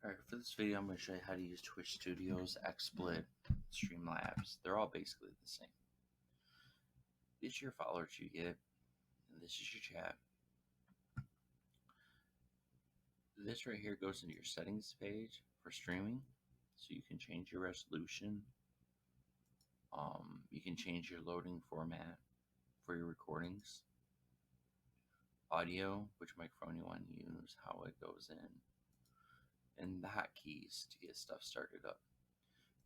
Alright, for this video I'm going to show you how to use Twitch Studios, XSplit, Streamlabs. They're all basically the same. These are your followers you get, and this is your chat. This right here goes into your settings page for streaming, so you can change your resolution. You can change your loading format for your recordings. Audio, which microphone you want to use, how it goes in, and the hotkeys to get stuff started up.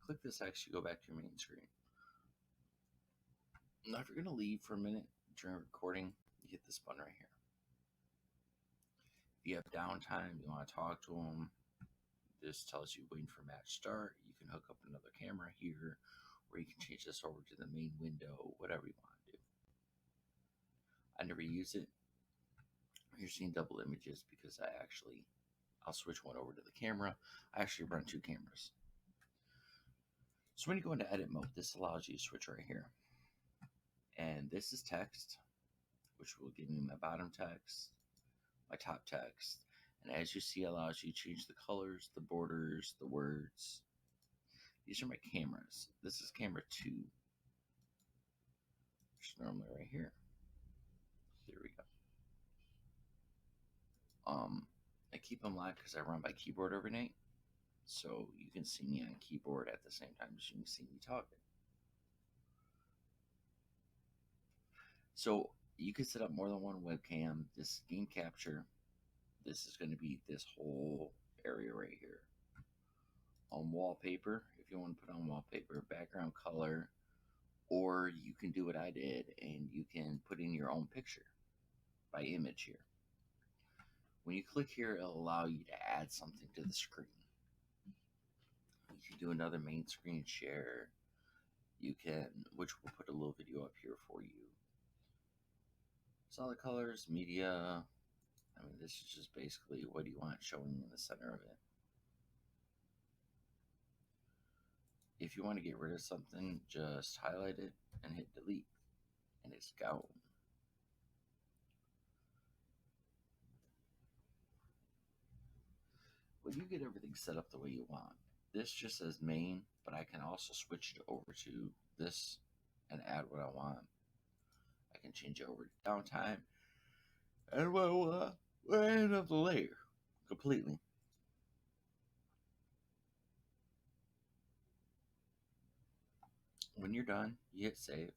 Click this X, you go back to your main screen. Now, if you're going to leave for a minute during recording, you hit this button right here. If you have downtime, you want to talk to them, this tells you waiting for match start. You can hook up another camera here, or you can change this over to the main window, whatever you want to do. I never use it. You're seeing double images because I'll switch one over to the camera. I actually run two cameras. So when you go into edit mode, this allows you to switch right here. And this is text, which will give me my bottom text, my top text, and as you see, allows you to change the colors, the borders, the words. These are my cameras. This is camera 2, which is normally right here. There we go. I keep them live because I run by keyboard every night, so you can see me on keyboard at the same time as you can see me talking. So you can set up more than one webcam. This is game capture. This is going to be this whole area right here. On wallpaper, if you want to put on wallpaper, background color, or you can do what I did and you can put in your own picture by image here. When you click here, it'll allow you to add something to the screen. You can do another main screen share. You can, which we'll put a little video up here for you. Solid colors, media. I mean, this is just basically what you want showing in the center of it. If you want to get rid of something, just highlight it and hit delete, and it's gone. When you get everything set up the way you want, this just says main, but I can also switch it over to this and add what I want. I can change it over to downtime, and we'll end up the layer completely. When you're done, you hit save.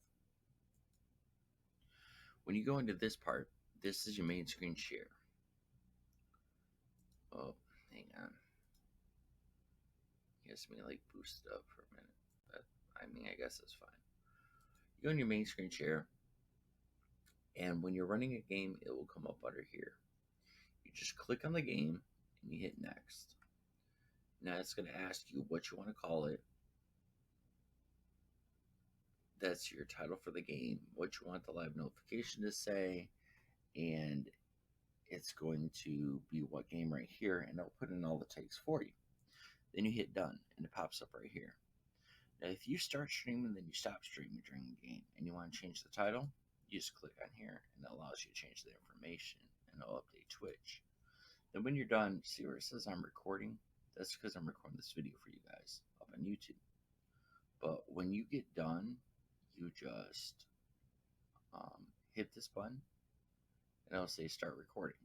When you go into this part, this is your main screen share. Oh, hang on. Yes, me like boost it up for a minute. But I mean, I guess that's fine. You go in your main screen share, and when you're running a game, it will come up under here. You just click on the game and you hit next. Now it's going to ask you what you want to call it. That's your title for the game, what you want the live notification to say, and it's going to be what game right here, and it'll put in all the takes for you. Then you hit done, and it pops up right here. Now, if you start streaming, then you stop streaming during the game, and you want to change the title, you just click on here, and it allows you to change the information, and it'll update Twitch. Then when you're done, see where it says I'm recording? That's because I'm recording this video for you guys up on YouTube. But when you get done, you just hit this button, and it'll say start recording.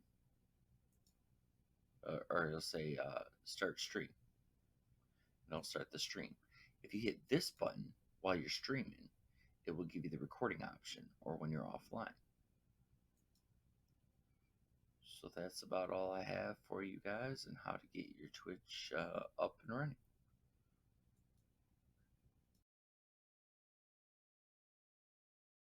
Or it'll say start stream. And it'll start the stream. If you hit this button while you're streaming, it will give you the recording option, or when you're offline. So that's about all I have for you guys and how to get your Twitch up and running.